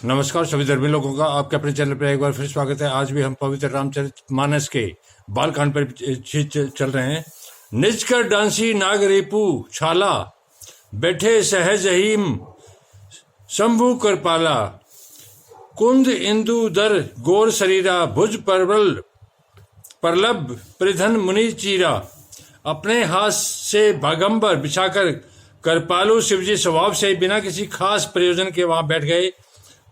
नमस्कार सभी धर्मी लोगों का आपके अपने चैनल पर एक बार फिर स्वागत है। आज भी हम पवित्र रामचरितमानस के बालकांड पर चल रहे हैं। निज कर डांसी नाग रिपु छाला, बैठे सहज हिम शंभु कर पाला। कुंद इंदु दर गोर शरीरा, भुज परवल परलब परिधन मुनि चीरा। अपने हाथ से बागंबर बिछाकर कृपालु शिवजी स्वभाव से बिना किसी खास प्रयोजन के वहां बैठ गए।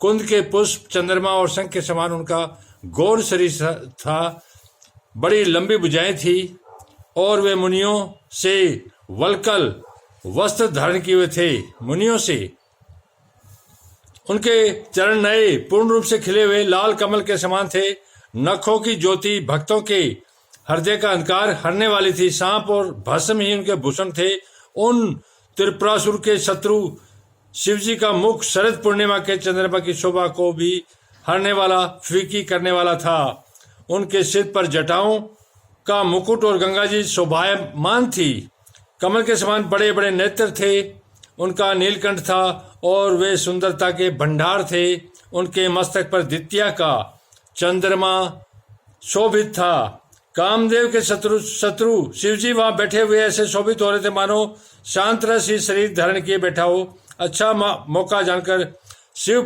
कुंद के पुष्प, चंद्रमा और शंख के समान उनका गौर शरीर था। बड़ी लंबी भुजाएं थी और वे मुनियों से वलकल वस्त्र धारण किए हुए थे। मुनियों से उनके चरण नए पूर्ण रूप से खिले हुए लाल कमल के समान थे। नखों की ज्योति भक्तों के हृदय का अंधकार हरने वाली थी। सांप और भस्म ही उनके भूषण थे। उन त्रिपुरासुर के शत्रु शिवजी का मुख शरद पूर्णिमा के चंद्रमा की शोभा को भी हरने वाला, फीकी करने वाला था। उनके सिर पर जटाओं का मुकुट और गंगा जी शोभायमान थी। कमल के समान बड़े बड़े नेत्र थे। उनका नीलकंठ था और वे सुंदरता के भंडार थे। उनके मस्तक पर द्वितीया का चंद्रमा शोभित था। कामदेव के शत्रु शिवजी वहां बैठे हुए ऐसे शोभित हो रहे थे मानो शांत रस ही शरीर धारण किए बैठा हो। अच्छा मौका जानकर शिव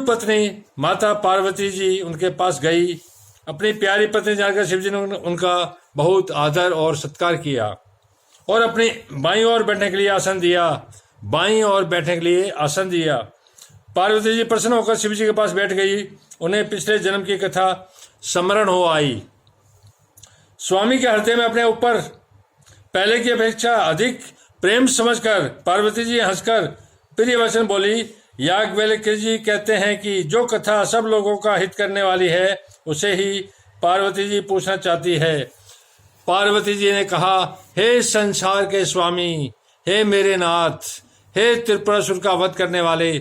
पत्नी माता पार्वती जी उनके पास गई। अपनी प्यारी पत्नी जानकर शिवजी ने उनका बहुत आदर और सत्कार किया और अपनी बाईं ओर बैठने के लिए आसन दिया। पार्वती जी प्रसन्न होकर शिवजी के पास बैठ गई। उन्हें पिछले जन्म की कथा स्मरण हो आई। स्वामी के हृदय में अपने ऊपर पहले की अपेक्षा अधिक प्रेम समझकर पार्वती जी हंसकर प्रिय वचन बोली। याज्ञवल्क्य जी कहते हैं कि जो कथा सब लोगों का हित करने वाली है उसे ही पार्वती जी पूछना चाहती है। पार्वती जी ने कहा, हे संसार के स्वामी, हे मेरे नाथ, हे त्रिपुरासुर का वध करने वाले,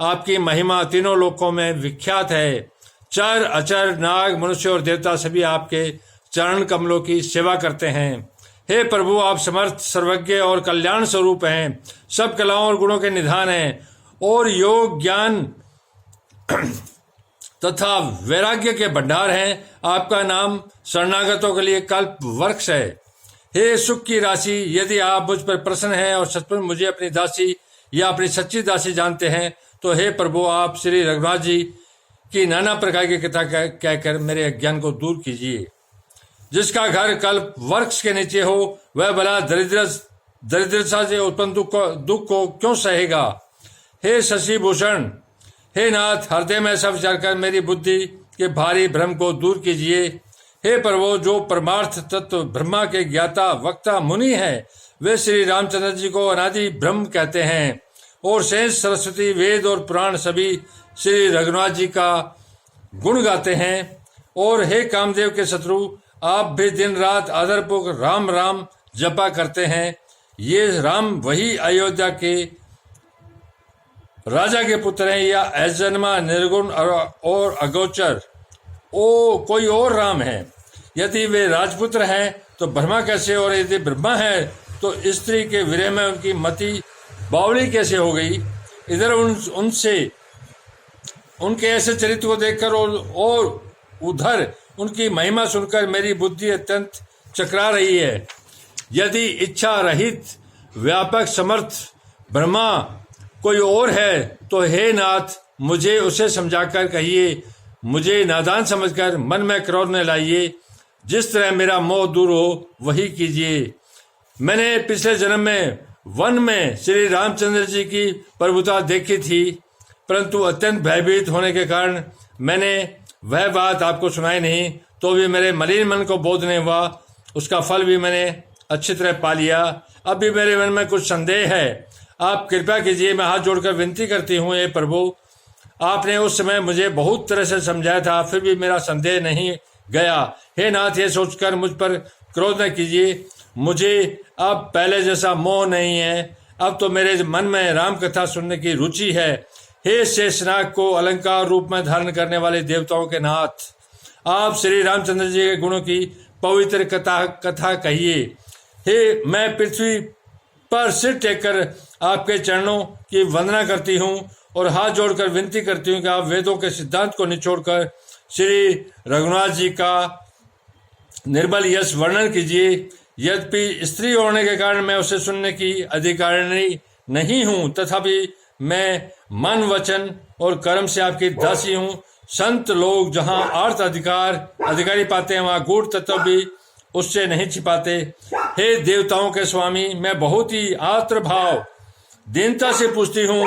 आपकी महिमा तीनों लोकों में विख्यात है। चर अचर नाग मनुष्य और देवता सभी आपके चरण कमलों की सेवा करते हैं। हे प्रभु, आप समर्थ, सर्वज्ञ और कल्याण स्वरूप हैं। सब कलाओं और गुणों के निधान हैं और योग ज्ञान तथा वैराग्य के भंडार हैं। आपका नाम शरणागतों के लिए कल्प वृक्ष है। हे सुख की राशि, यदि आप मुझ पर प्रसन्न हैं और सचमुच मुझे अपनी दासी या अपनी सच्ची दासी जानते हैं तो हे प्रभु, आप श्री रघुनाथ जी की नाना प्रकार की कथा कहकर मेरे अज्ञान को दूर कीजिए। जिसका घर कल्प वृक्ष के नीचे हो वह भला दरिद्रता से उत्पन्न दुख को क्यों सहेगा। हे शशि भूषण, हे नाथ, हृदय में ऐसा विचार कर मेरी बुद्धि के भारी भ्रम को दूर कीजिए। हे प्रभु, जो परमार्थ तत्व ब्रह्मा के ज्ञाता वक्ता मुनि है वे श्री रामचंद्र जी को अनादि ब्रह्म कहते हैं और शेष सरस्वती वेद और पुराण सभी श्री रघुनाथ जी का गुण गाते हैं। और हे कामदेव के शत्रु, आप भी दिन रात आदरपूर्वक राम राम जपा करते हैं। ये राम वही अयोध्या के राजा के पुत्र हैं या अजन्मा निर्गुण और अगोचर कोई और राम है। यदि वे राजपुत्र हैं तो ब्रह्मा कैसे, और यदि ब्रह्मा है तो स्त्री के विरह में उनकी मति बावली कैसे हो गई। इधर उनके ऐसे चरित्र को देखकर और उधर उनकी महिमा सुनकर मेरी बुद्धि अत्यंत चकरा रही है। यदि इच्छा रहित व्यापक समर्थ ब्रह्मा कोई और है तो हे नाथ, मुझे उसे समझाकर कहिए। मुझे नादान समझकर मन में क्रोध न लाइए। जिस तरह मेरा मोह दूर हो वही कीजिए। मैंने पिछले जन्म में वन में श्री रामचंद्र जी की प्रभुता देखी थी, परंतु अत्यंत भयभीत होने के कारण मैंने वह बात आपको सुनाई नहीं। तो भी मेरे मलिन मन को बोध नहीं हुआ। उसका फल भी मैंने अच्छी तरह पा लिया। अब भी मेरे मन में कुछ संदेह है। आप कृपा कीजिए, मैं हाथ जोड़कर विनती करती हूँ। हे प्रभु, आपने उस समय मुझे बहुत तरह से समझाया था, फिर भी मेरा संदेह नहीं गया। हे नाथ, ये सोचकर मुझ पर क्रोध न कीजिए। मुझे अब पहले जैसा मोह नहीं है। अब तो मेरे मन में राम कथा सुनने की रुचि है। हे शेषनाग को अलंकार रूप में धारण करने वाले देवताओं के नाथ, आप श्री रामचंद्र जी के गुणों की पवित्र कथा कहिए। हे, मैं पृथ्वी पर सिर टेककर आपके चरणों की वंदना करती हूँ और हाथ जोड़कर विनती करती हूँ कि आप वेदों के सिद्धांत को निचोड़कर श्री रघुनाथ जी का निर्बल यश वर्णन कीजिए। यद्यपि स्त्री होने के कारण मैं उसे सुनने की अधिकारिणी नहीं हूँ, तथापि मैं मन, वचन और कर्म से आपकी दासी हूँ। संत लोग जहाँ अर्थ अधिकारी पाते हैं, वहाँ गूढ़ तत्व भी उससे नहीं छिपाते। हे देवताओं के स्वामी, मैं बहुत ही आर्द्र भाव दीनता से पूछती हूँ,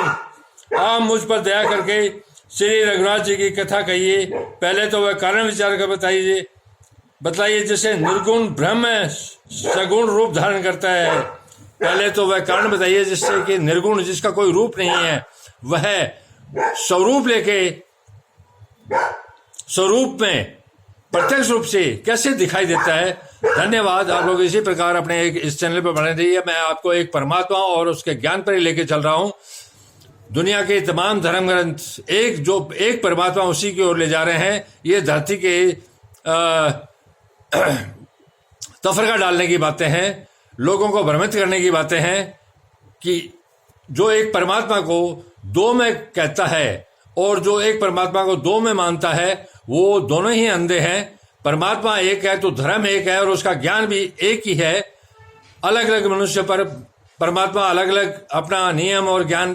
आप मुझ पर दया करके श्री रघुनाथ जी की कथा कहिए। पहले तो वह कारण विचार कर बतलाइए जैसे निर्गुण ब्रह्म सगुण रूप धारण करता है। पहले तो वह कारण बताइए जिससे कि निर्गुण, जिसका कोई रूप नहीं है, वह स्वरूप लेके स्वरूप में प्रत्यक्ष रूप से कैसे दिखाई देता है। धन्यवाद। आप लोग इसी प्रकार अपने इस चैनल पर बने रहिए। मैं आपको एक परमात्मा और उसके ज्ञान पर ही लेके चल रहा हूं। दुनिया के तमाम धर्म ग्रंथ एक परमात्मा उसी की ओर ले जा रहे हैं। ये धरती के तफरका डालने की बातें हैं, लोगों को भ्रमित करने की बातें हैं कि जो एक परमात्मा को दो में कहता है और जो एक परमात्मा को दो में मानता है, वो दोनों ही अंधे हैं। परमात्मा एक है तो धर्म एक है और उसका ज्ञान भी एक ही है। अलग अलग मनुष्य पर परमात्मा अलग अलग अपना नियम और ज्ञान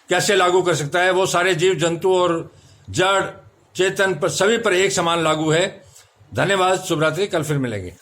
कैसे लागू कर सकता है, वो सारे जीव जंतु और जड़ चेतन पर सभी पर एक समान लागू है। धन्यवाद। शुभ रात्रि। कल फिर मिलेंगे।